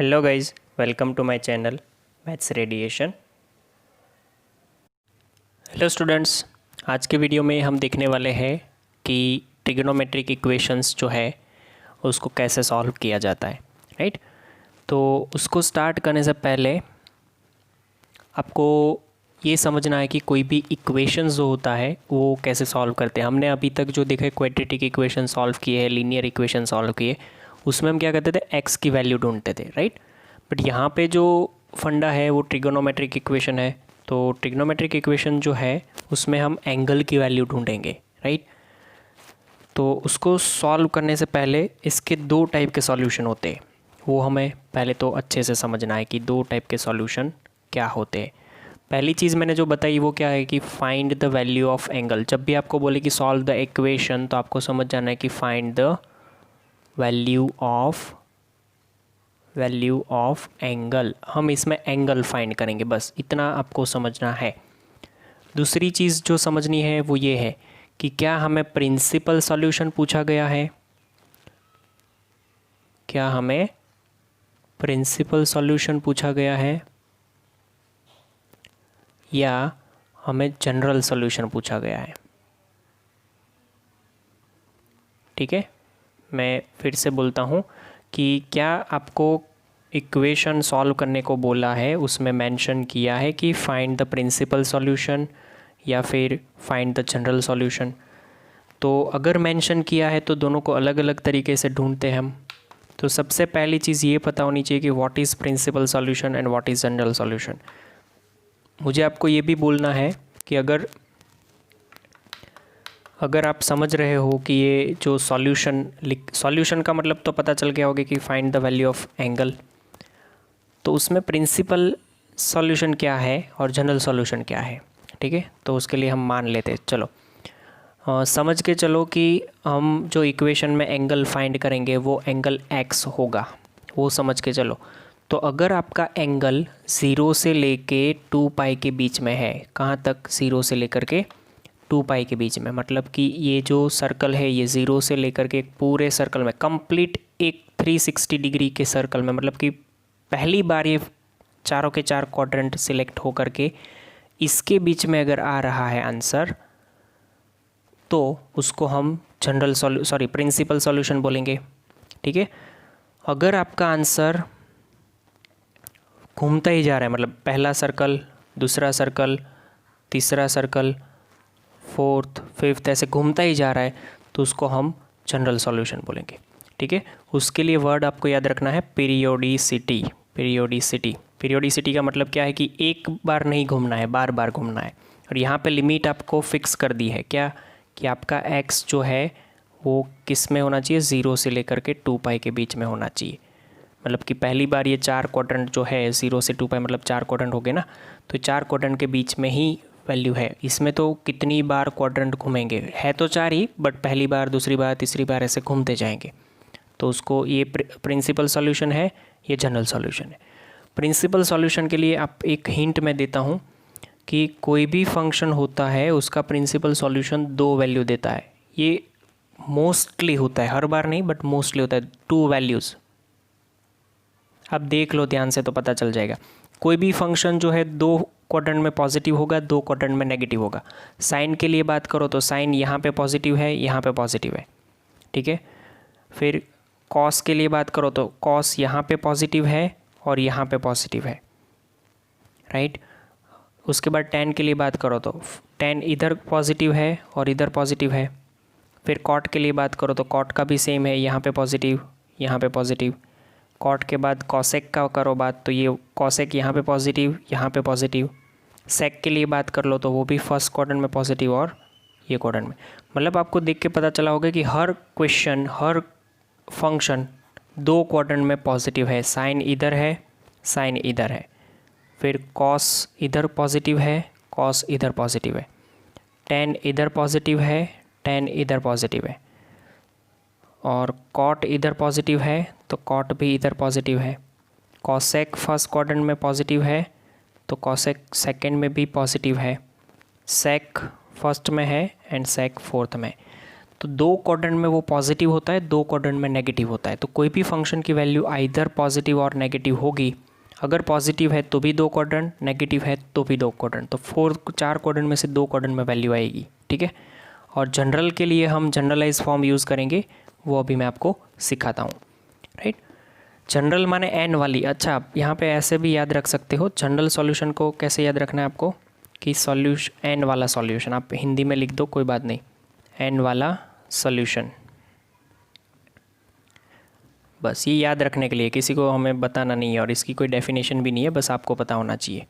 Hello guys, welcome to my channel maths radiation. Hello students, आज के video में हम देखने वाले हैं कि ट्रिग्नोमेट्रिक इक्वेशंस जो है उसको कैसे सॉल्व किया जाता है। राइट, तो उसको स्टार्ट करने से पहले आपको ये समझना है कि कोई भी इक्वेशंस जो होता है वो कैसे सॉल्व करते हैं। हमने अभी तक जो देखा है क्वाड्रेटिक इक्वेशन सॉल्व किए हैं, लीनियर इक्वेशन सॉल्व किए, उसमें हम क्या करते थे, एक्स की वैल्यू ढूंढते थे। राइट, बट यहाँ पे जो फंडा है वो ट्रिग्नोमेट्रिक इक्वेशन है। तो ट्रिग्नोमेट्रिक इक्वेशन जो है उसमें हम एंगल की वैल्यू ढूंढेंगे। राइट, तो उसको सॉल्व करने से पहले इसके दो टाइप के सॉल्यूशन होते हैं, वो हमें पहले तो अच्छे से समझना है कि दो टाइप के सॉल्यूशन क्या होते हैं। पहली चीज़ मैंने जो बताई वो क्या है कि find the value of angle. जब भी आपको बोले कि सॉल्व द इक्वेशन तो आपको समझ जाना है कि find the value of angle. हम इसमें एंगल फाइंड करेंगे, बस इतना आपको समझना है। दूसरी चीज़ जो समझनी है वो ये है कि क्या हमें प्रिंसिपल सॉल्यूशन पूछा गया है, क्या हमें प्रिंसिपल सॉल्यूशन पूछा गया है या हमें जनरल सॉल्यूशन पूछा गया है। ठीक है, मैं फिर से बोलता हूँ कि क्या आपको इक्वेशन सॉल्व करने को बोला है, उसमें मेंशन किया है कि फाइंड द प्रिंसिपल सॉल्यूशन या फिर फाइंड द जनरल सॉल्यूशन। तो अगर मेंशन किया है तो दोनों को अलग अलग तरीके से ढूंढते हैं हम। तो सबसे पहली चीज़ ये पता होनी चाहिए कि what is principal solution and what is general solution. मुझे आपको ये भी बोलना है कि अगर आप समझ रहे हो कि ये जो सॉल्यूशन का मतलब तो पता चल गया होगा कि find the value of angle, तो उसमें प्रिंसिपल सॉल्यूशन क्या है और जनरल सॉल्यूशन क्या है। ठीक है, तो उसके लिए हम मान लेते हैं। चलो समझ के चलो कि हम जो इक्वेशन में एंगल फाइंड करेंगे वो एंगल एक्स होगा, वो समझ के चलो। तो अगर आपका एंगल 0 से लेके 2 पाई के बीच में है, कहाँ तक, 0 से लेकर के 2 पाई के बीच में, मतलब कि ये जो सर्कल है ये 0 से लेकर के पूरे सर्कल में कंप्लीट एक 360 डिग्री के सर्कल में, मतलब कि पहली बार ये चारों के चार क्वाड्रेंट सिलेक्ट होकर के इसके बीच में अगर आ रहा है आंसर, तो उसको हम प्रिंसिपल सॉल्यूशन बोलेंगे। ठीक है, अगर आपका आंसर घूमता ही जा रहा है, मतलब पहला सर्कल, दूसरा सर्कल, तीसरा सर्कल, फोर्थ, फिफ्थ, ऐसे घूमता ही जा रहा है, तो उसको हम जनरल सॉल्यूशन बोलेंगे। ठीक है, उसके लिए वर्ड आपको याद रखना है पीरियोडिसिटी। पीरियोडिसिटी का मतलब क्या है कि एक बार नहीं घूमना है, बार बार घूमना है। और यहाँ पे लिमिट आपको फिक्स कर दी है क्या, कि आपका एक्स जो है वो किस में होना चाहिए, 0 से लेकर के 2 पाई के बीच में होना चाहिए। मतलब कि पहली बार ये चार क्वाड्रेंट जो है 0 से 2 पाई, मतलब 4 क्वाड्रेंट हो गए ना, तो 4 क्वाड्रेंट के बीच में ही वैल्यू है। इसमें तो कितनी बार क्वाड्रेंट घूमेंगे, है तो 4 ही, बट पहली बार, दूसरी बार, तीसरी बार ऐसे घूमते जाएंगे। तो उसको ये प्रिंसिपल सॉल्यूशन है, ये जनरल सॉल्यूशन है। प्रिंसिपल सॉल्यूशन के लिए आप एक हिंट मैं देता हूँ कि कोई भी फंक्शन होता है उसका प्रिंसिपल सॉल्यूशन 2 वैल्यू देता है। ये मोस्टली होता है, हर बार नहीं बट मोस्टली होता है, 2 वैल्यूज़। अब देख लो ध्यान से तो पता चल जाएगा। कोई भी फंक्शन जो है 2 क्वाड्रेंट में पॉजिटिव होगा, 2 क्वाड्रेंट में नेगेटिव होगा। साइन के लिए बात करो तो साइन यहाँ पे पॉजिटिव है, यहाँ पे पॉजिटिव है। ठीक है, फिर कॉस के लिए बात करो तो कॉस यहाँ पे पॉजिटिव है और यहाँ पे पॉजिटिव है। राइट, उसके बाद टेन के लिए बात करो तो टेन इधर पॉजिटिव है और इधर पॉजिटिव है। फिर कॉट के लिए बात करो तो कॉट का भी सेम है, यहाँ पे पॉजिटिव, यहाँ पे पॉजिटिव। कॉट के बाद कॉसेक का करो बात तो ये कॉसेक यहाँ पे पॉजिटिव, यहाँ पे पॉजिटिव। सेक के लिए बात कर लो तो वो भी फर्स्ट क्वाड्रेंट में पॉजिटिव और ये क्वाड्रेंट में। मतलब आपको देख के पता चला होगा कि हर क्वेश्चन, हर फंक्शन 2 क्वाड्रेंट में पॉजिटिव है। साइन इधर है, साइन इधर है, फिर कॉस इधर पॉजिटिव है, कॉस इधर पॉजिटिव है, टेन इधर पॉजिटिव है, टेन इधर पॉजिटिव है, और कॉट इधर पॉजिटिव है तो कॉट भी इधर पॉजिटिव है। कॉसेक फर्स्ट क्वाड्रेंट में पॉजिटिव है तो कॉसेक सेकंड में भी पॉजिटिव है। सेक फर्स्ट में है एंड सेक फोर्थ में। तो दो क्वाड्रेंट में वो पॉजिटिव होता है, दो क्वाड्रेंट में नेगेटिव होता है। तो कोई भी फंक्शन की वैल्यू आइदर पॉजिटिव और नेगेटिव होगी। अगर पॉजिटिव है तो भी दो क्वाड्रेंट, नेगेटिव है तो भी दो क्वाड्रेंट। तो चार क्वाड्रेंट में से दो क्वाड्रेंट में वैल्यू आएगी, ठीक है। और जनरल के लिए हम जनरलाइज फॉर्म यूज़ करेंगे, वो अभी मैं आपको सिखाता हूँ, राइट। जनरल माने एन वाली। अच्छा, आप यहाँ पे ऐसे भी याद रख सकते हो। जनरल सॉल्यूशन को कैसे याद रखना है आपको कि सॉल्यूशन एन वाला सॉल्यूशन, आप हिंदी में लिख दो कोई बात नहीं, एन वाला सॉल्यूशन। बस ये याद रखने के लिए, किसी को हमें बताना नहीं है और इसकी कोई डेफिनेशन भी नहीं है, बस आपको पता होना चाहिए।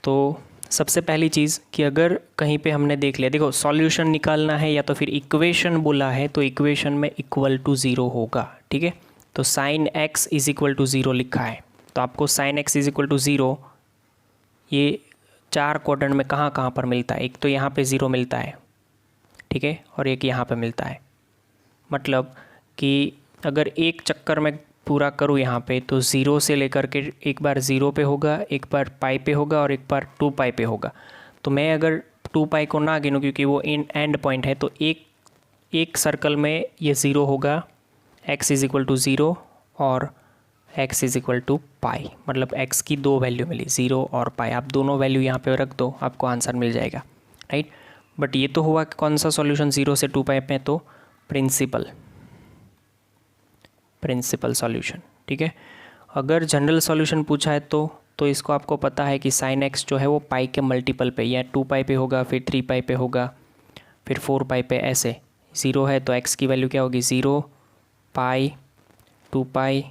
तो सबसे पहली चीज़ कि अगर कहीं पे हमने देख लिया, देखो सॉल्यूशन निकालना है या तो फिर इक्वेशन बोला है तो इक्वेशन में इक्वल टू ज़ीरो होगा, ठीक है। तो sine x is equal to zero लिखा है, तो आपको sine x is equal to zero ये चार क्वाड्रेंट में कहाँ कहाँ पर मिलता है। एक तो यहाँ पे ज़ीरो मिलता है, ठीक है, और एक यहाँ पे मिलता है। मतलब कि अगर एक चक्कर में पूरा करूँ यहाँ पे तो ज़ीरो से लेकर के एक बार ज़ीरो पे होगा, एक बार पाई पे होगा और एक बार 2 पाई पे होगा। तो मैं अगर 2 पाई को ना गिनूँ क्योंकि वो एंड पॉइंट है, तो एक सर्कल में ये ज़ीरो होगा, x is equal to zero और x is equal to pi. मतलब x की दो वैल्यू मिली, ज़ीरो और पाई। आप दोनों वैल्यू यहाँ पे रख दो, आपको आंसर मिल जाएगा, राइट। बट ये तो हुआ कौन सा सॉल्यूशन, ज़ीरो से 2 पाई पे, तो प्रिंसिपल सॉल्यूशन, ठीक है। अगर जनरल सॉल्यूशन पूछा है तो इसको आपको पता है कि साइन एक्स जो है वो पाई के मल्टीपल पे, या 2 पाई पे होगा, फिर 3 पाई पे होगा, फिर 4 पाई पे, ऐसे। ज़ीरो है तो एक्स की वैल्यू क्या होगी, ज़ीरो, पाई, 2 पाई,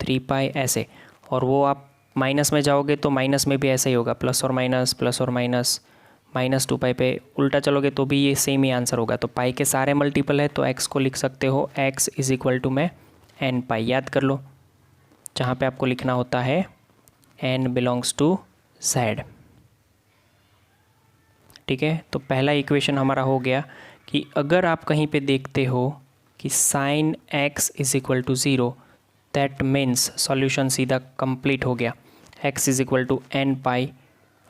3 पाई, ऐसे। और वो आप माइनस में जाओगे तो माइनस में भी ऐसा ही होगा, प्लस और माइनस, -2 पाई पे उल्टा चलोगे तो भी ये सेम ही आंसर होगा। तो पाई के सारे मल्टीपल है तो एक्स को लिख सकते हो एक्स इज़ इक्वल टू में एन पाई। याद कर लो, जहाँ पे आपको लिखना होता है एन बिलोंग्स टू जेड, ठीक है। तो पहला इक्वेशन हमारा हो गया कि अगर आप कहीं पे देखते हो कि sine x is equal to zero, that means solution सीधा कंप्लीट हो गया। X is equal to n pi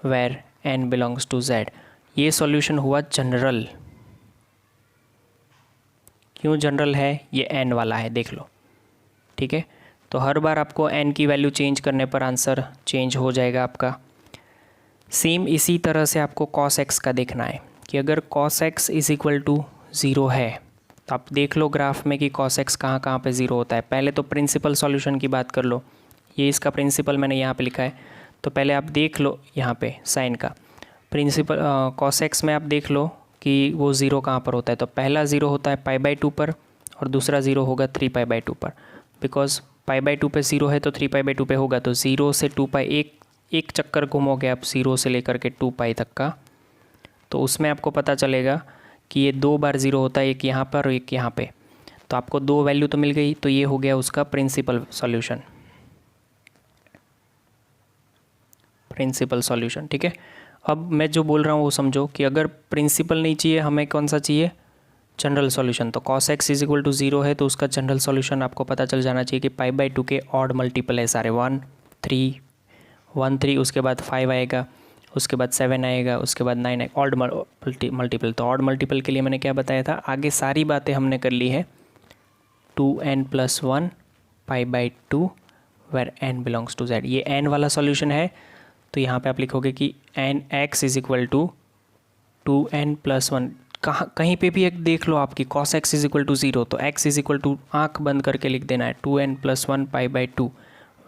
where n belongs to Z. ये सॉल्यूशन हुआ जनरल। क्यों जनरल है, ये एन वाला है, देख लो, ठीक है। तो हर बार आपको n की वैल्यू चेंज करने पर आंसर चेंज हो जाएगा आपका। सेम इसी तरह से आपको cos x का देखना है कि अगर cos x is equal to zero है तो आप देख लो ग्राफ में कि cos x कहाँ कहाँ पे ज़ीरो होता है। पहले तो प्रिंसिपल सॉल्यूशन की बात कर लो, ये इसका प्रिंसिपल मैंने यहाँ पे लिखा है। तो पहले आप देख लो यहाँ पे साइन का प्रिंसिपल cos x में आप देख लो कि वो ज़ीरो कहाँ पर होता है। तो पहला ज़ीरो होता है π/2 पर और दूसरा ज़ीरो होगा 3π/2 पर। बिकॉज π/2 पे ज़ीरो है तो 3π/2 पे होगा। तो ज़ीरो से 2 पाई एक चक्कर घूमोगे आप ज़ीरो से लेकर के 2 पाई तक का, तो उसमें आपको पता चलेगा कि ये 2 बार ज़ीरो होता है, एक यहाँ पर और एक यहाँ पे। तो आपको दो वैल्यू तो मिल गई, तो ये हो गया उसका प्रिंसिपल सॉल्यूशन, ठीक है। अब मैं जो बोल रहा हूँ वो समझो कि अगर प्रिंसिपल नहीं चाहिए, हमें कौन सा चाहिए, जनरल सॉल्यूशन। तो cos x is equal to zero है तो उसका जनरल सॉल्यूशन आपको पता चल जाना चाहिए कि π/2 के ऑड मल्टीपल है सारे, 1 3, उसके बाद 5 आएगा, उसके बाद 7 आएगा, उसके बाद 9 आएगा, ऑड मल्टीपल। तो ऑड मल्टीपल के लिए मैंने क्या बताया था, आगे सारी बातें हमने कर ली है। 2n+1 π/2 where n belongs to z। ये n वाला सॉल्यूशन है, तो यहाँ पे आप लिखोगे कि n x is equal to 2n+1। कहीं पे भी एक देख लो आपकी cos x is equal to zero, तो x इज इक्वल टू आँख बंद करके लिख देना है 2n+1 π/2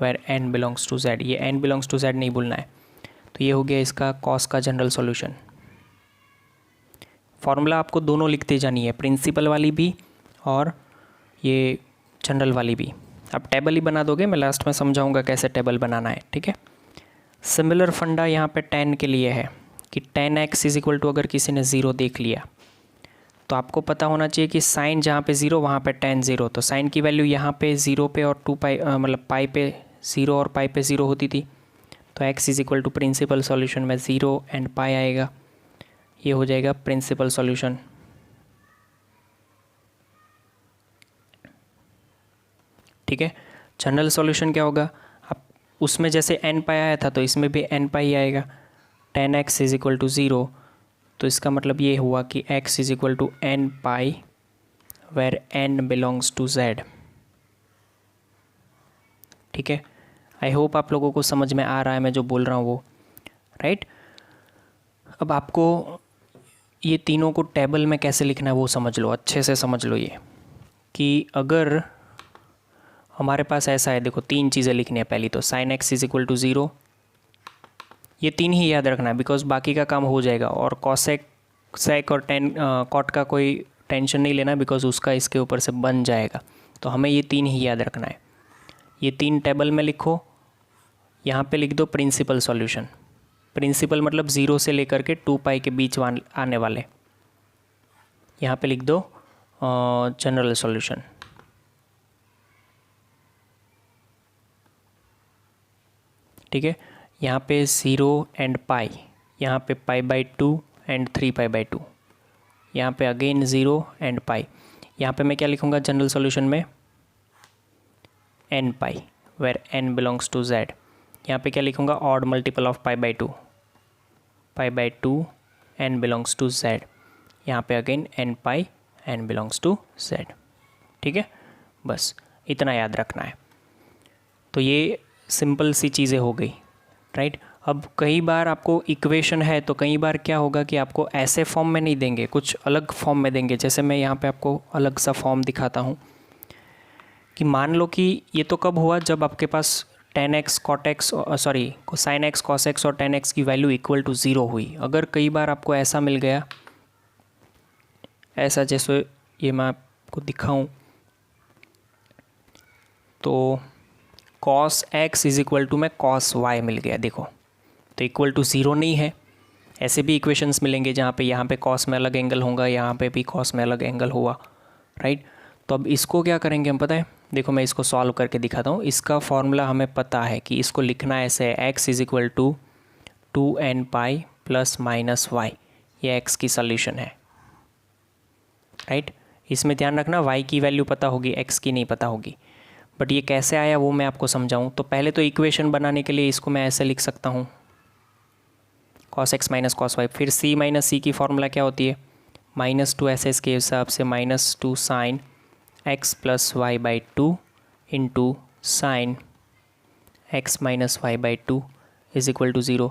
where n belongs to z। ये n बिलोंग्स टू z नहीं भूलना है। तो ये हो गया इसका cos का जनरल सॉल्यूशन। फॉर्मूला आपको दोनों लिखते जानी है, प्रिंसिपल वाली भी और ये जनरल वाली भी। आप टेबल ही बना दोगे, मैं लास्ट में समझाऊंगा कैसे टेबल बनाना है, ठीक है। सिमिलर फंडा यहाँ पे tan के लिए है कि tan x is equal to, अगर किसी ने ज़ीरो देख लिया तो आपको पता होना चाहिए कि साइन जहाँ पे ज़ीरो वहाँ पे tan ज़ीरो। तो साइन की वैल्यू यहाँ पे ज़ीरो पे और 2 पाई मतलब पाई पे ज़ीरो और पाई पे ज़ीरो होती थी। तो x is equal to principal solution में ज़ीरो एंड पाई आएगा, ये हो जाएगा प्रिंसिपल सॉल्यूशन। ठीक है। जनरल सॉल्यूशन क्या होगा, अब उसमें जैसे n पाई आया था तो इसमें भी n पाई आएगा। tan x is equal to zero तो इसका मतलब ये हुआ कि x is equal to n pi where n belongs to z। ठीक है, आई होप आप लोगों को समझ में आ रहा है मैं जो बोल रहा हूँ वो, राइट। अब आपको ये तीनों को टेबल में कैसे लिखना है वो समझ लो, अच्छे से समझ लो ये, कि अगर हमारे पास ऐसा है, देखो तीन चीज़ें लिखनी है। पहली तो sine x is equal to zero, ये तीन ही याद रखना है बिकॉज बाकी का काम हो जाएगा। और कॉसेक, सेक और टेन कॉट का कोई टेंशन नहीं लेना बिकॉज उसका इसके ऊपर से बन जाएगा। तो हमें ये तीन ही याद रखना है। ये तीन टेबल में लिखो, यहाँ पे लिख दो प्रिंसिपल सॉल्यूशन। प्रिंसिपल मतलब ज़ीरो से लेकर के 2 पाई के बीच आने वाले। यहाँ पे लिख दो जनरल सॉल्यूशन। ठीक है, यहाँ पे 0 एंड पाई, यहाँ पे पाई बाई 2 एंड 3 पाई बाई 2, यहाँ पे अगेन 0 एंड पाई। यहाँ पे मैं क्या लिखूँगा जनरल सॉल्यूशन में, n pi where n belongs to z। यहाँ पे क्या लिखूँगा odd multiple of pi by 2, pi by 2 n belongs to z। यहाँ पे again n pi n belongs to z। ठीक है, बस इतना याद रखना है। तो ये सिंपल सी चीज़ें हो गई, राइट। अब कई बार आपको इक्वेशन है तो कई बार क्या होगा कि आपको ऐसे फॉर्म में नहीं देंगे, कुछ अलग फॉर्म में देंगे। जैसे मैं यहाँ पे आपको अलग सा फॉर्म दिखाता हूँ कि मान लो कि ये तो कब हुआ जब आपके पास tan x cot x sorry sin x cos x और tan x की वैल्यू इक्वल टू 0 हुई। अगर कई बार आपको ऐसा मिल गया, ऐसा जैसे ये मैं आपको दिखाऊं तो cos x is equal to में cos y मिल गया, देखो तो इक्वल टू 0 नहीं है। ऐसे भी इक्वेशंस मिलेंगे जहाँ पे यहाँ पे cos में अलग एंगल होगा, यहाँ पे भी cos में अलग एंगल हुआ, राइट। तो अब इसको क्या करेंगे हम, पता है, देखो मैं इसको सॉल्व करके दिखाता हूँ। इसका फॉर्मूला हमें पता है कि इसको लिखना ऐसे है, x is equal to 2n pi plus minus y, ये x की सॉल्यूशन है, राइट। इसमें ध्यान रखना y की वैल्यू पता होगी, x की नहीं पता होगी। बट ये कैसे आया वो मैं आपको समझाऊँ। तो पहले तो इक्वेशन बनाने के लिए इसको मैं ऐसे लिख सकता हूँ cos x minus cos y, फिर c माइनस सी की फॉर्मूला क्या होती है -2 ऐसे इसके हिसाब से -2 sine x plus y by 2 into sine x minus y by 2 is equal to 0।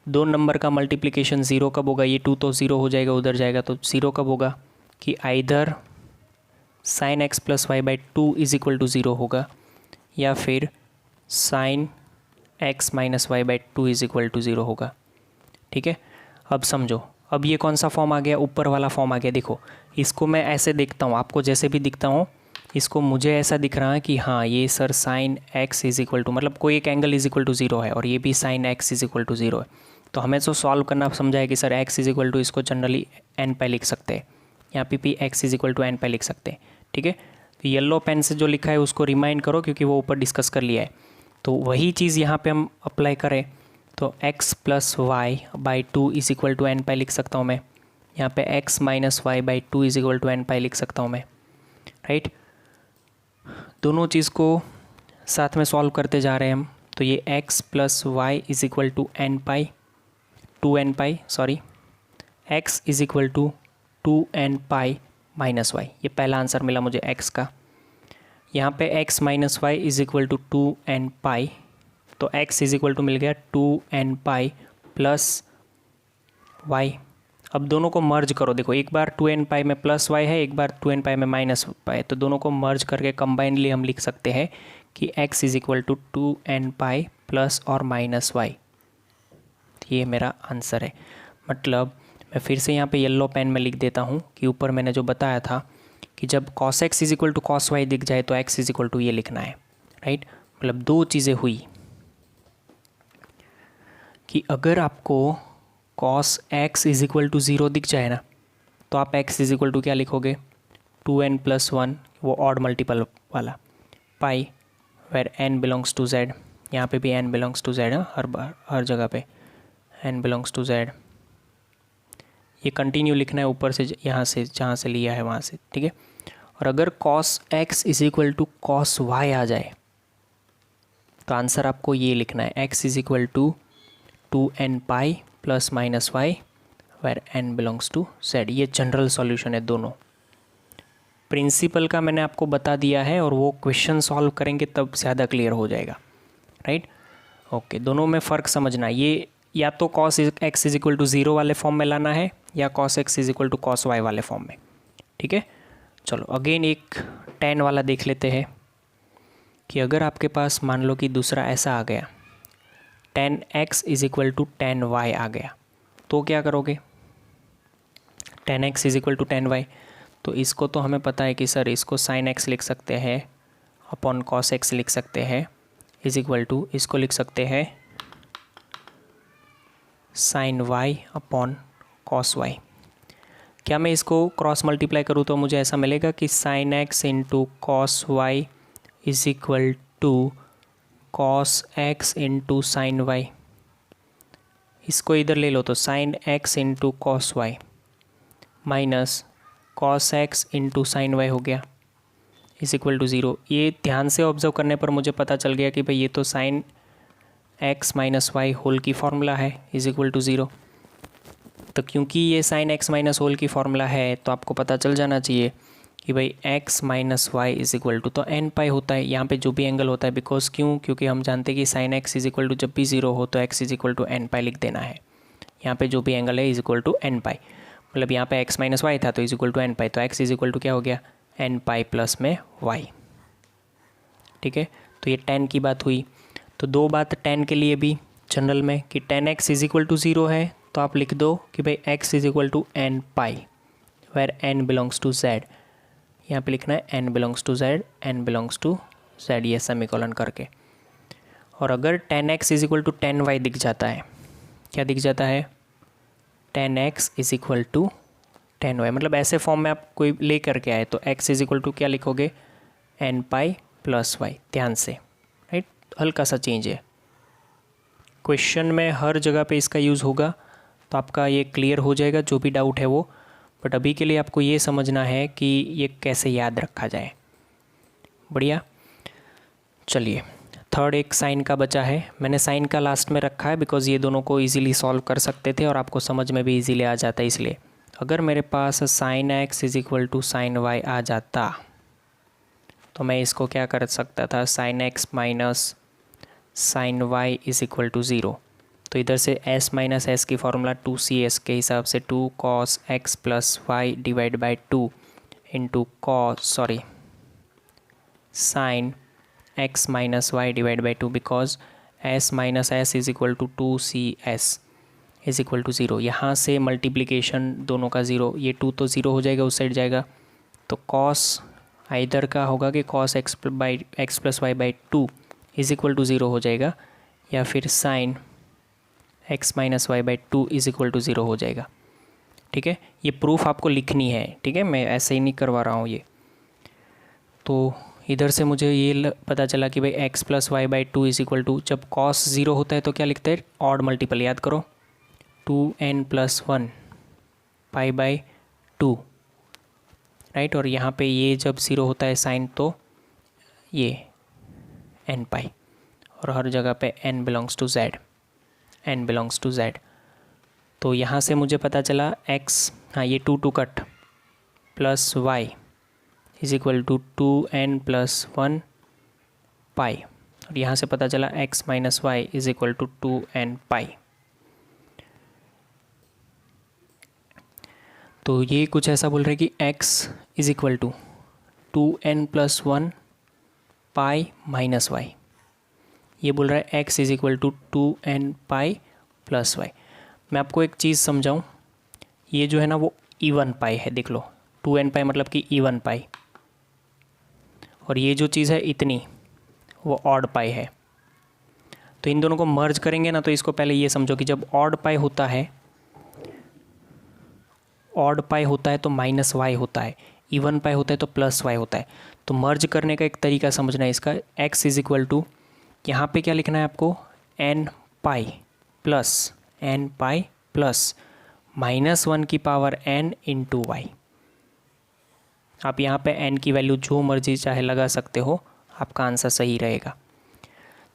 दो नंबर का मल्टीप्लिकेशन 0 कब होगा, ये 2 तो 0 हो जाएगा, उधर जाएगा तो 0 कब होगा कि either sine x plus y by 2 is equal to 0 होगा या फिर sine x minus y by 2 is equal to 0 होगा। ठीक है, अब समझो, अब ये कौन सा फॉर्म आ गया, ऊपर वाला फॉर्म आ गया। देखो इसको मैं ऐसे देखता हूँ, आपको जैसे भी दिखता हूँ, इसको मुझे ऐसा दिख रहा है कि हाँ ये sir sine x is equal to, मतलब कोई एक एंगल इज इक्वल टू 0 है और ये भी sine x is equal to 0 है। तो हमें तो सॉल्व करना समझा है कि sir x is equal to, इसको जनरली n पे लिख सकते हैं, यहाँ पे भी x is equal to n पे लिख सकते हैं। ठीक है, तो येलो पेन से जो लिखा है उसको रिमाइंड करो क्योंकि वो ऊपर डिस्कस कर लिया है। तो वही चीज़ यहाँ पे हम अप्लाई करें तो x plus y by 2 is equal to n pi लिख सकता हूँ मैं। यहाँ पे x minus y by 2 is equal to n pi लिख सकता हूँ मैं, राइट। दोनों चीज़ को साथ में सॉल्व करते जा रहे हैं हम। तो ये x plus y is equal to n pi 2n pi, sorry x is equal to 2n pi minus y, ये पहला आंसर मिला मुझे x का। यहाँ पे x minus y is equal to 2n pi, तो x इज इक्वल टू मिल गया 2n पाई प्लस y। अब दोनों को मर्ज करो, देखो एक बार 2n पाई में प्लस y है, एक बार 2n पाई में माइनस y, तो दोनों को मर्ज करके कंबाइनली हम लिख सकते हैं कि x is equal to 2n pi plus और माइनस y। ये मेरा आंसर है। मतलब मैं फिर से यहाँ पे येलो पेन में लिख देता हूँ कि ऊपर मैंने जो बताया था कि जब cos x is equal to cos y दिख जाए तो x इज इक्वल टू ये लिखना है, राइट। मतलब दो चीज़ें हुई कि अगर आपको cos x is equal to 0 दिख जाए ना तो आप x इज इक्वल टू क्या लिखोगे 2n प्लस 1, वो ऑड मल्टीपल वाला, pi where n belongs to z। यहाँ पे भी n बिलोंग्स टू z है, हर जगह पे n बिलोंग्स टू z। ये कंटिन्यू लिखना है ऊपर से, यहाँ से जहाँ से लिया है वहाँ से, ठीक है। और अगर cos x is equal to cos y आ जाए तो आंसर आपको ये लिखना है x is equal to 2n pi plus minus y where n belongs to z। ये जनरल सॉल्यूशन है दोनों। प्रिंसिपल का मैंने आपको बता दिया है और वो क्वेश्चन सॉल्व करेंगे तब ज़्यादा क्लियर हो जाएगा, राइट। ओके, दोनों में फ़र्क समझना। ये या तो cos x is equal to 0 वाले फॉर्म में लाना है या cos x is equal to cos y वाले फॉर्म में, ठीक है। चलो अगेन एक tan वाला देख लेते हैं कि अगर आपके पास मान लो कि दूसरा ऐसा आ गया, tan x is equal to tan y आ गया, तो क्या करोगे? tan x is equal to tan y, तो इसको तो हमें पता है कि सर इसको sin x लिख सकते हैं अपॉन cos x लिख सकते हैं इज इक्वल टू, इसको लिख सकते हैं sin y upon cos y। क्या मैं इसको क्रॉस मल्टीप्लाई करूँ तो मुझे ऐसा मिलेगा कि sin x into cos y is equal to cos x into sine y। इसको इधर ले लो तो sin x into cos y minus cos x into sine y हो गया इज इक्वल टू 0। ये ध्यान से ऑब्जर्व करने पर मुझे पता चल गया कि भाई ये तो sin x minus y whole की फार्मूला है इज इक्वल टू 0। तो क्योंकि ये sin x माइनस होल की फार्मूला है तो आपको पता चल जाना चाहिए कि भाई x minus y is equal to तो n पाई होता है यहाँ पे जो भी एंगल होता है, बिकॉज क्योंकि हम जानते हैं कि sin x is equal to जब भी 0 हो तो x is equal to n pi लिख देना है। यहाँ पे जो भी एंगल है is equal to n pi, मतलब यहाँ पे x माइनस वाई था तो is equal to n pi, तो x इज इक्वल टू क्या हो गया n पाई प्लस में y, ठीक है। तो ये tan की बात हुई। तो दो बात tan के लिए भी जनरल में कि tan x is equal to 0 है तो आप लिख दो कि भाई x is equal to n pi where n belongs to z। यहाँ पे लिखना है n belongs to z, n belongs to z, ये सेमीकोलन करके। और अगर tan x is equal to tan y दिख जाता है, क्या दिख जाता है? tan x is equal to tan y, मतलब ऐसे फॉर्म में आप कोई ले करके आए तो x इज इक्वल टू क्या लिखोगे n पाई प्लस वाई। ध्यान से, राइट, हल्का सा चेंज है, क्वेश्चन में हर जगह पे इसका यूज़ होगा तो आपका ये क्लियर हो जाएगा जो भी डाउट है वो। बट अभी के लिए आपको ये समझना है कि ये कैसे याद रखा जाए। बढ़िया, चलिए थर्ड एक साइन का बचा है। मैंने साइन का लास्ट में रखा है बिकॉज ये दोनों को इजीली सॉल्व कर सकते थे और आपको समझ में भी इजीली आ जाता है। इसलिए अगर मेरे पास sine x is equal to sine y आ जाता तो मैं इसको क्या कर सकता था, sine x minus sine y is equal to 0। तो इधर से s माइनस एस की फार्मूला 2cs के हिसाब से 2 cos x plus y divide by 2 into sine x minus y divide by 2 because s minus S is equal to 2cs is equal to 0। यहाँ से multiplication दोनों का 0, ये 2 तो 0 हो जाएगा, उस साइड जाएगा तो cos इधर का होगा कि cos x plus y by 2 is equal to 0 हो जाएगा, या फिर sine x minus y by 2 is equal to 0 हो जाएगा। ठीक है, ये प्रूफ आपको लिखनी है, ठीक है, मैं ऐसे ही नहीं करवा रहा हूँ ये। तो इधर से मुझे ये पता चला कि भाई x plus y by 2 is equal to, जब cos 0 होता है तो क्या लिखते हैं, ऑड मल्टीपल, याद करो 2n plus 1 pi by 2, right. और यहाँ पे ये जब 0 होता है साइन तो ये n पाई, और हर जगह पे n belongs to z, n belongs to z। तो यहाँ से मुझे पता चला x, हाँ ये 2 cut plus y is equal to 2n plus 1 pi, और यहाँ से पता चला x minus y is equal to 2n pi. तो ये कुछ ऐसा बोल रहे हैं कि x is equal to 2n plus 1 pi minus y, ये बोल रहा है x is equal to 2n pi plus y. मैं आपको एक चीज़ समझाऊं, ये जो है ना वो इवन पाई है, देख लो 2n पाई मतलब कि इवन पाई, और ये जो चीज़ है इतनी वो ऑड पाई है। तो इन दोनों को मर्ज करेंगे ना, तो इसको पहले ये समझो कि जब ऑड पाई होता है तो माइनस वाई होता है, इवन पाई होता है तो प्लस वाई होता है। तो मर्ज करने का एक तरीका समझना है इसका, x इज इक्वल टू, यहाँ पे क्या लिखना है आपको, n पाई प्लस -1 की पावर n इंटू वाई। आप यहाँ पे n की वैल्यू जो मर्जी चाहे लगा सकते हो, आपका आंसर सही रहेगा।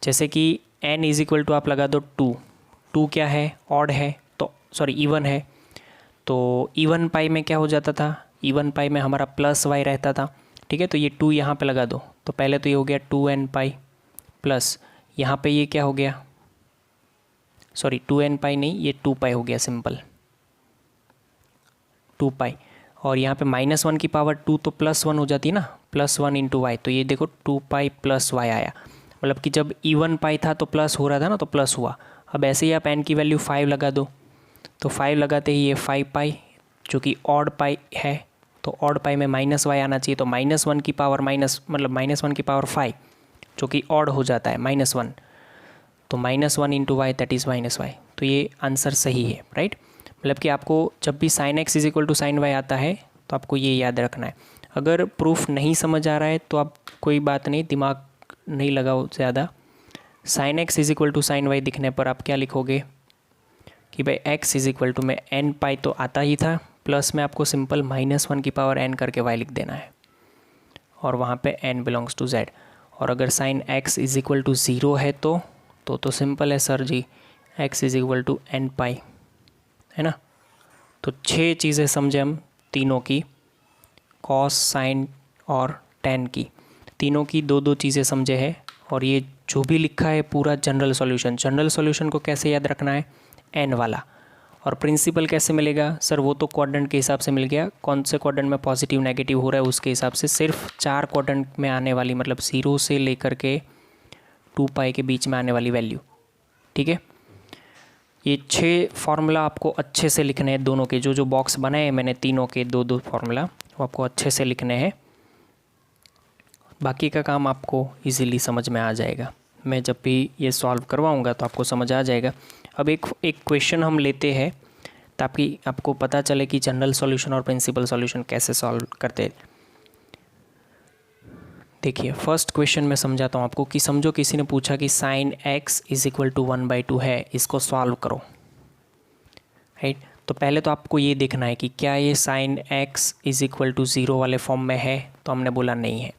जैसे कि n इज इक्वल टू आप लगा दो 2 क्या है, ऑड है तो सॉरी इवन है, तो इवन पाई में क्या हो जाता था, इवन पाई में हमारा प्लस वाई रहता था, ठीक है। तो ये 2 यहाँ पे लगा दो, तो पहले तो ये हो गया 2n पाई प्लस यहाँ पे ये क्या हो गया, सॉरी 2n पाई नहीं, ये 2 पाई हो गया, सिंपल 2 पाई। और यहाँ पे -1 की पावर 2 तो +1 हो जाती है ना, +1 इंटू वाई, तो ये देखो 2 पाई प्लस वाई आया। मतलब कि जब इवन पाई था तो प्लस हो रहा था ना, तो प्लस हुआ। अब ऐसे ही आप n की वैल्यू 5 लगा दो, तो 5 लगाते ही ये 5 पाई, जो कि ऑड पाई है, तो ऑड पाई में -y आना चाहिए, तो -1 की पावर -1 की पावर 5, जो कि ऑड हो जाता है -1, तो -1 into y that is -y। तो ये आंसर सही है, राइट। मतलब कि आपको जब भी sin x = sin y आता है तो आपको ये याद रखना है। अगर प्रूफ नहीं समझ आ रहा है तो आप कोई बात नहीं, दिमाग नहीं लगाओ ज़्यादा। sin x = sin y दिखने पर आप क्या लिखोगे कि भाई x में n पाई तो आता ही था, प्लस में आपको सिंपल -1 की पावर n करके y लिख देना है, और वहाँ पे n बिलोंग्स टू z। और अगर sin x = 0 है तो सिंपल है सर जी, x = n पाई, है ना। तो 6 चीज़ें समझे हम तीनों की, कॉस, साइन और टेन की, तीनों की 2-2 चीज़ें समझे हैं। और ये जो भी लिखा है पूरा जनरल सॉल्यूशन को कैसे याद रखना है, n वाला। और प्रिंसिपल कैसे मिलेगा सर, वो तो क्वाड्रेंट के हिसाब से मिल गया, कौन से क्वाड्रेंट में पॉजिटिव नेगेटिव हो रहा है उसके हिसाब से। सिर्फ 4 क्वाड्रेंट में आने वाली, मतलब 0 से लेकर के 2 पाई के बीच में आने वाली वैल्यू, ठीक है। ये 6 फार्मूला आपको अच्छे से लिखने हैं, दोनों के जो बॉक्स बनाए हैं मैंने, तीनों के 2-2 फार्मूला, वो आपको अच्छे से लिखने हैं। बाकी का काम आपको इजीली समझ में आ जाएगा, मैं जब भी ये सॉल्व करवाऊँगा तो आपको समझ आ जाएगा। अब एक क्वेश्चन हम लेते हैं ताकि आपको पता चले कि जनरल सॉल्यूशन और प्रिंसिपल सॉल्यूशन कैसे सॉल्व करते हैं। देखिए फर्स्ट क्वेश्चन में समझाता हूँ आपको, कि समझो किसी ने पूछा कि sin x = 1/2 है, इसको सॉल्व करो, राइट। तो पहले तो आपको ये देखना है कि क्या ये sin x = 0 वाले फॉर्म में है, तो हमने बोला नहीं है।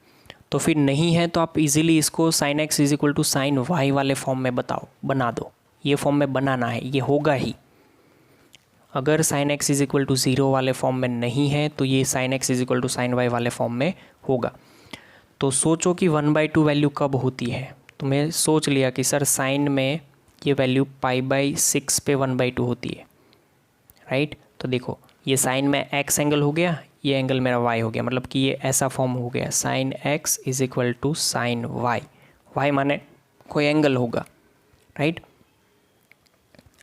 तो फिर नहीं है तो आप इजीली इसको sin x = sin y वाले फॉर्म में बना दो, ये फॉर्म में बनाना है, ये होगा ही। अगर sin x = 0 वाले फॉर्म में नहीं है तो ये sin x = sin y वाले फॉर्म में होगा। तो सोचो कि 1/2 वैल्यू कब होती है, तो मैं सोच लिया कि सर साइन में ये वैल्यू π/6 पे 1/2 होती है, राइट। तो देखो ये साइन में x एंगल हो गया, ये एंगल मेरा y हो गया, मतलब कि ये ऐसा फॉर्म हो गया sin x = sin y, y माने कोई एंगल होगा, राइट।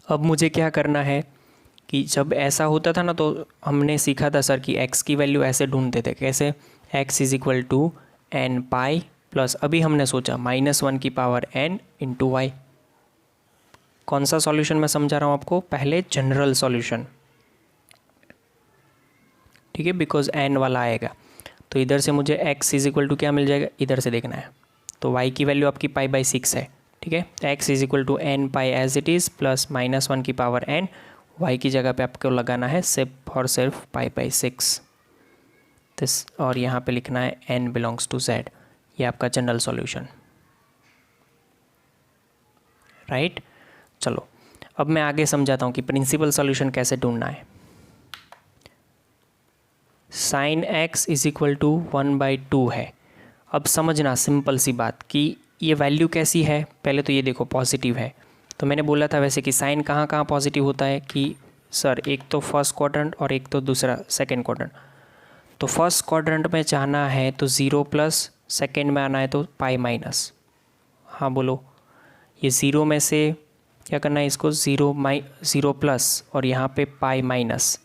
अब मुझे क्या करना है कि जब ऐसा होता था ना, तो हमने सीखा था सर कि x की वैल्यू ऐसे ढूंढते थे, कैसे, x = n पाई प्लस, अभी हमने सोचा -1 की पावर n इंटू वाई। कौन सा सॉल्यूशन मैं समझा रहा हूँ आपको, पहले जनरल सॉल्यूशन, ठीक है, बिकॉज n वाला आएगा। तो इधर से मुझे x = क्या मिल जाएगा, इधर से देखना है। तो y की वैल्यू आपकी π/6 है, ठीक है। x = n pi as it is plus -1 की पावर n, y की जगह पे आपको लगाना है सिर्फ और सिर्फ π/6 दिस, और यहाँ पे लिखना है n बिलोंग्स टू z। ये आपका जनरल सॉल्यूशन, राइट। चलो अब मैं आगे समझाता हूँ कि प्रिंसिपल सॉल्यूशन कैसे ढूंढना है। sin x = 1/2 है। अब समझना सिंपल सी बात कि ये वैल्यू कैसी है, पहले तो ये देखो पॉजिटिव है। तो मैंने बोला था वैसे कि साइन कहाँ कहाँ पॉजिटिव होता है, कि सर एक तो फर्स्ट क्वाड्रेंट और एक तो दूसरा सेकेंड क्वाड्रेंट। तो फर्स्ट क्वाड्रेंट में जाना है तो 0+, सेकेंड में आना है तो π-, हाँ बोलो, ये 0 में से क्या करना है, इसको 0+ और यहाँ पे π-,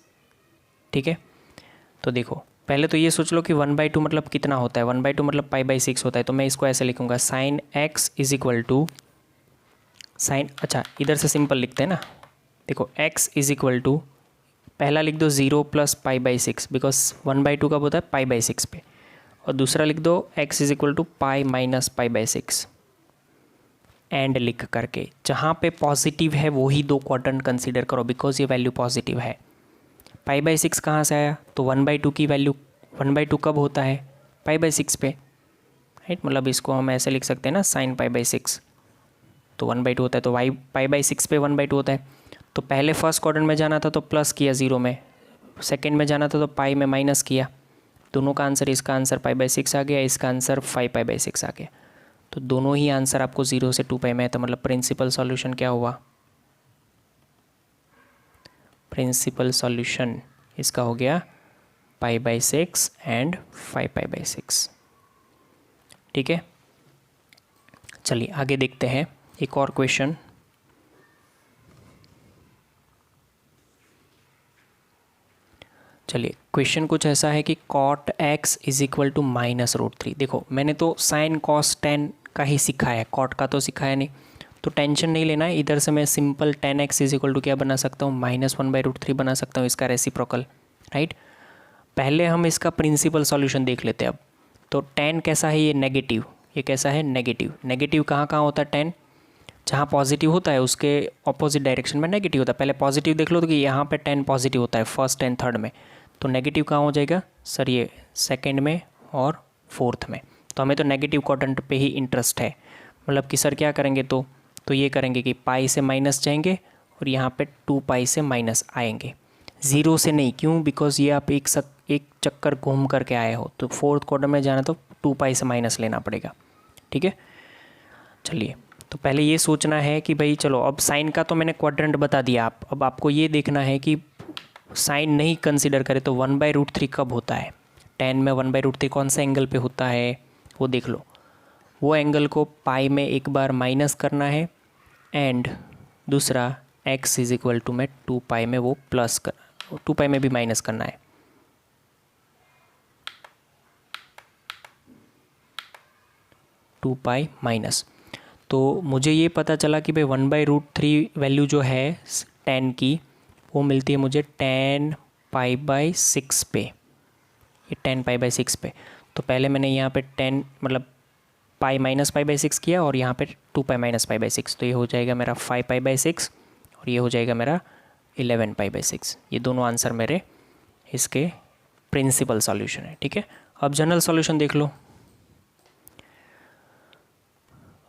ठीक है। तो देखो पहले तो ये सोच लो कि 1/2 मतलब कितना होता है, 1/2 मतलब π/6 होता है। तो मैं इसको ऐसे लिखूँगा sin x = साइन, अच्छा इधर से सिंपल लिखते हैं ना, देखो x = पहला लिख दो 0+ π/6, बिकॉज 1/2 कब होता है, π/6 पे। और दूसरा लिख दो x = π-π/6, एंड लिख करके जहाँ पे पॉजिटिव है वही 2 क्वाड्रेंट कंसीडर करो, बिकॉज ये वैल्यू पॉजिटिव है। π/6 कहाँ से आया, तो 1/2 की वैल्यू, 1/2 कब होता है, π/6 पे, राइट। मतलब इसको हम ऐसे लिख सकते हैं ना, sin π/6, तो 1/2 होता है, तो y π/6 पे 1/2 होता है। तो पहले फर्स्ट क्वाड्रेंट में जाना था तो प्लस किया 0 में, सेकेंड में जाना था तो पाई में माइनस किया, दोनों का आंसर, इसका आंसर π/6 आ गया, इसका आंसर 5π/6 आ गया। तो दोनों ही आंसर आपको 0 से 2π में है, तो मतलब प्रिंसिपल सॉल्यूशन क्या हुआ, प्रिंसिपल सॉल्यूशन इसका हो गया π/6 एंड 5π/6। ठीक है, चलिए आगे देखते हैं एक और क्वेश्चन। चलिए क्वेश्चन कुछ ऐसा है कि cot x is equal to -√3। देखो मैंने तो साइन कॉस टेन का ही सिखाया है, कॉट का तो सिखाया नहीं, तो टेंशन नहीं लेना है। इधर से मैं simple tan x is equal to क्या बना सकता हूँ, -1/√3 बना सकता हूँ, इसका रेसिप्रोकल, राइट। पहले हम इसका प्रिंसिपल सॉल्यूशन देख लेते हैं अब। तो tan कैसा है, ये नेगेटिव, ये कैसा है नेगेटिव। नेगेटिव कहाँ कहाँ होता है tan, जहाँ पॉजिटिव होता है उसके ऑपोजिट डायरेक्शन में नेगेटिव होता है। पहले पॉजिटिव देख लो तो कि यहाँ पे tan पॉजिटिव होता है फर्स्ट एंड थर्ड में, तो नेगेटिव कहाँ हो जाएगा सर, ये सेकंड में और फोर्थ में। तो हमें तो नेगेटिव क्वाड्रेंट पे ही इंटरेस्ट है, मतलब कि सर क्या करेंगे, तो ये करेंगे कि पाई से माइनस जाएंगे और यहाँ पे 2π से माइनस आएंगे, 0 से नहीं। क्यों, बिकॉज ये आप एक चक्कर घूम करके आए हो, तो फोर्थ क्वाड्रेंट में जाना तो 2π से माइनस लेना पड़ेगा। ठीक है, चलिए तो पहले ये सोचना है कि भाई चलो, अब साइन का तो मैंने क्वाड्रेंट बता दिया, अब आपको ये देखना है कि साइन नहीं कंसीडर करें तो 1/√3 कब होता है। tan में 1/√3 कौन सा एंगल पे होता है वो देख लो, वो एंगल को पाई में एक बार माइनस करना है, एंड दूसरा x इज इक्वल टू में 2π में वो प्लस कर, 2π में भी माइनस करना है। माइनस, तो मुझे ये पता चला कि भाई 1/√3 वैल्यू जो है tan की वो मिलती है मुझे tan π/6 पे, ये tan π/6 पे। तो पहले मैंने यहाँ पे 10 मतलब पाई माइनस π/6 किया और यहाँ पे 2π माइनस π/6, तो ये हो जाएगा मेरा 5π/6 और ये हो जाएगा मेरा 11π/6। ये दोनों आंसर मेरे इसके प्रिंसिपल सॉल्यूशन है। ठीक है, अब जनरल सॉल्यूशन देख लो।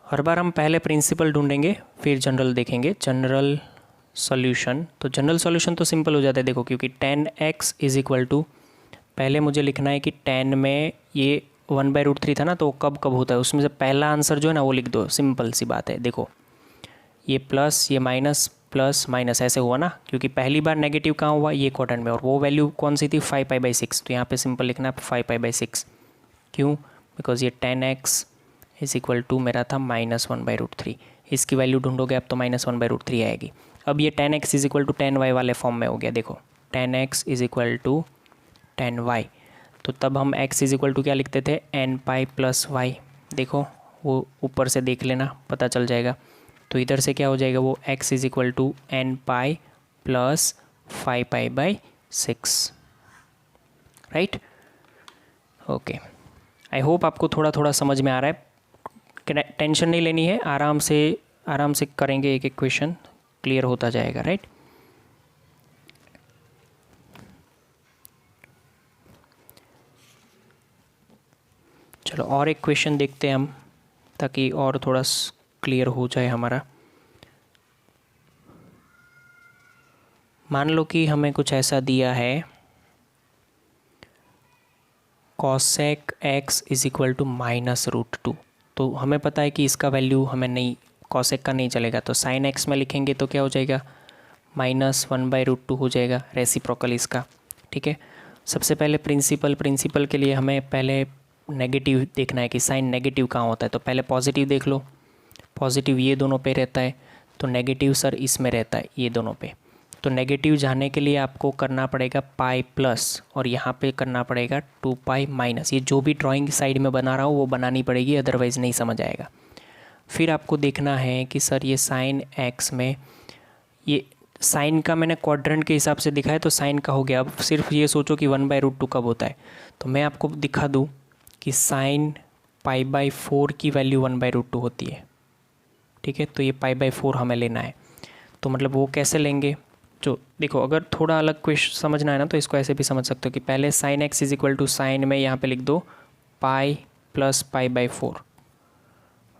हर बार हम पहले प्रिंसिपल ढूंढेंगे फिर जनरल देखेंगे। जनरल सॉल्यूशन, तो जनरल सॉल्यूशन तो सिंपल हो जाता है, देखो क्योंकि tan x is equal to, पहले मुझे लिखना है कि tan में ये 1/√3 था ना, तो कब कब होता है, उसमें से पहला आंसर जो है ना वो लिख दो, सिंपल सी बात है। देखो ये प्लस, ये माइनस, प्लस माइनस ऐसे हुआ ना, क्योंकि पहली बार नेगेटिव कहाँ हुआ, ये क्वाड्रेंट में, और वो वैल्यू कौन सी थी 5π/6, तो यहाँ पे सिंपल लिखना है 5π/6। क्यों, बिकॉज ये tan x is equal to मेरा था -1/√3, इसकी वैल्यू ढूंढोगे अब तो -1/√3 आएगी। अब ये tan x is equal to tan y वाले फॉर्म में हो गया। देखो tan x is equal to tan y, तो तब हम x इज इक्वल टू क्या लिखते थे, nπ + y। देखो वो ऊपर से देख लेना, पता चल जाएगा। तो इधर से क्या हो जाएगा, वो x is equal to nπ + 5π/6, right. Okay, I hope आपको थोड़ा थोड़ा समझ में आ रहा है। टेंशन नहीं लेनी है, आराम से करेंगे, एक एक क्वेश्चन क्लियर होता जाएगा, राइट। चलो और एक क्वेश्चन देखते हैं हम, ताकि और थोड़ा क्लियर हो जाए हमारा। मान लो कि हमें कुछ ऐसा दिया है, cosec x is equal to -√2, तो हमें पता है कि इसका वैल्यू हमें नहीं, cosec का नहीं चलेगा, तो sin x में लिखेंगे तो क्या हो जाएगा, -1/√2 हो जाएगा, रेसिप्रोकल इसका। ठीक है, सबसे पहले प्रिंसिपल के लिए हमें पहले नेगेटिव देखना है कि साइन नेगेटिव कहाँ होता है, तो पहले पॉजिटिव देख लो। पॉजिटिव ये दोनों पे रहता है, तो नेगेटिव सर इसमें रहता है, ये दोनों पे। तो नेगेटिव जाने के लिए आपको करना पड़ेगा पाई प्लस, और यहाँ पे करना पड़ेगा 2π माइनस। ये जो भी ड्राइंग साइड में बना रहा हूँ वो बनानी पड़ेगी, अदरवाइज़ नहीं समझ आएगा। फिर आपको देखना है कि सर ये साइन x में, ये साइन का मैंने क्वाड्रेंट के हिसाब से दिखाया तो साइन का हो गया। अब सिर्फ ये सोचो कि 1/√2 कब होता है, तो मैं आपको दिखा दूँ कि साइन π/4 की वैल्यू 1/√2 होती है। ठीक है, तो ये π/4 हमें लेना है। तो मतलब वो कैसे लेंगे, जो देखो अगर थोड़ा अलग क्वेश्चन समझना है ना तो इसको ऐसे भी समझ सकते हो कि पहले sine x is equal to sine में यहाँ पे लिख दो पाई प्लस π/4,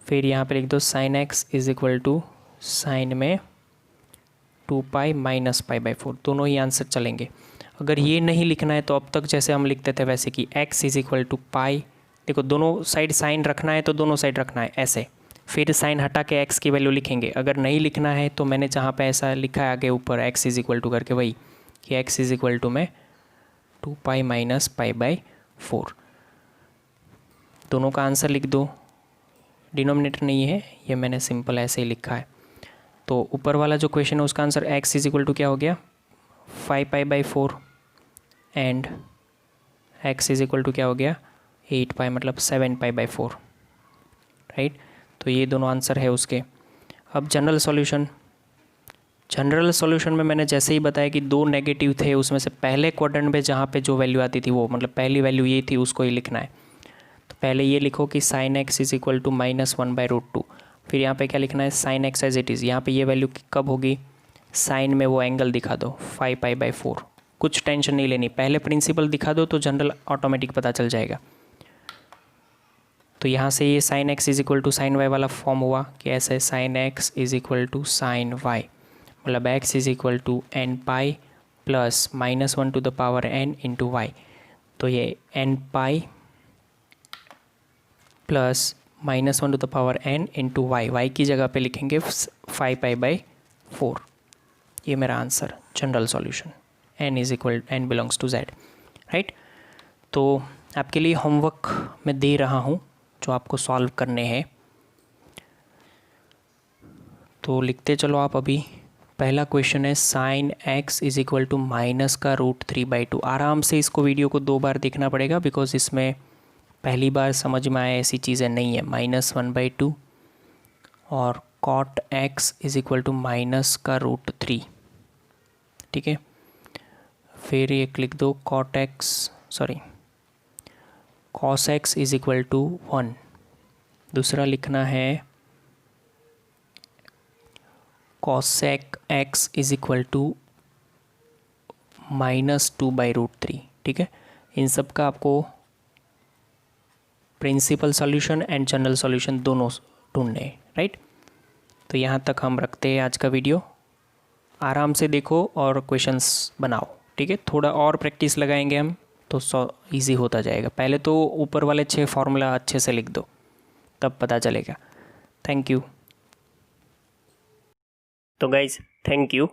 फिर यहाँ पे लिख दो sine x is equal to sine में 2π माइनस π/4, दोनों ही आंसर चलेंगे। अगर ये नहीं लिखना है तो अब तक जैसे हम लिखते थे वैसे कि x इज इक्वल टू पाई, देखो दोनों साइड साइन रखना है तो दोनों साइड रखना है ऐसे, फिर साइन हटा के x की वैल्यू लिखेंगे। अगर नहीं लिखना है तो मैंने जहाँ पे ऐसा लिखा है आगे ऊपर x इज इक्वल टू करके, वही कि x इज इक्वल टू में 2 पाई माइनस पाई बाई 4, दोनों का आंसर लिख दो। डिनोमिनेटर नहीं है, ये मैंने सिंपल ऐसे ही लिखा है। तो ऊपर वाला जो क्वेश्चन है उसका answer x is equal to क्या हो गया 5 pi by 4 and x is equal to क्या हो गया 8 पाई, मतलब 7 पाई बाई 4, राइट। तो ये दोनों आंसर है उसके। अब जनरल सॉल्यूशन में मैंने जैसे ही बताया कि दो नेगेटिव थे, उसमें से पहले क्वाड्रेंट में जहाँ पे जो वैल्यू आती थी वो, मतलब पहली वैल्यू ये थी, उसको ही लिखना है। तो पहले ये लिखो कि sine x is equal to -1/√2, फिर यहाँ पे क्या लिखना है sine x as it is. यहाँ पे ये वैल्यू कब होगी, साइन में वो एंगल दिखा दो 5 पाई बाई 4, कुछ टेंशन नहीं लेनी, पहले प्रिंसिपल दिखा दो तो जनरल ऑटोमेटिक पता चल जाएगा। तो यहाँ से ये sine x is equal to sine y वाला फॉर्म हुआ कि ऐसे sine x is equal to sine y, मतलब x is equal to n pi plus -1 to the power n into y. तो ये n pi plus -1 to the power n into y, y की जगह पे लिखेंगे 5 पाई बाई 4। ये मेरा answer general solution, n belongs to z, right. तो आपके लिए होमवर्क मैं दे रहा हूँ जो आपको सॉल्व करने हैं, तो लिखते चलो आप अभी। पहला क्वेश्चन है sine x is equal to -√3/2। आराम से इसको वीडियो को 2 बार देखना पड़ेगा बिकॉज इसमें पहली बार समझ में आए ऐसी चीज़ें नहीं है। -1/2 और cot x is equal to -√3, ठीक है। फिर ये लिख दो cos x is equal to 1। दूसरा लिखना है cosec x is equal to -2/√3, ठीक है। इन सब का आपको principal solution and general solution दोनों ढूंढने हैं, राइट। तो यहाँ तक हम रखते हैं आज का वीडियो। आराम से देखो और क्वेश्चंस बनाओ, ठीक है। थोड़ा और प्रैक्टिस लगाएंगे हम तो इजी होता जाएगा। पहले तो ऊपर वाले 6 फार्मूला अच्छे से लिख दो, तब पता चलेगा। Thank you. तो गाइज थैंक यू।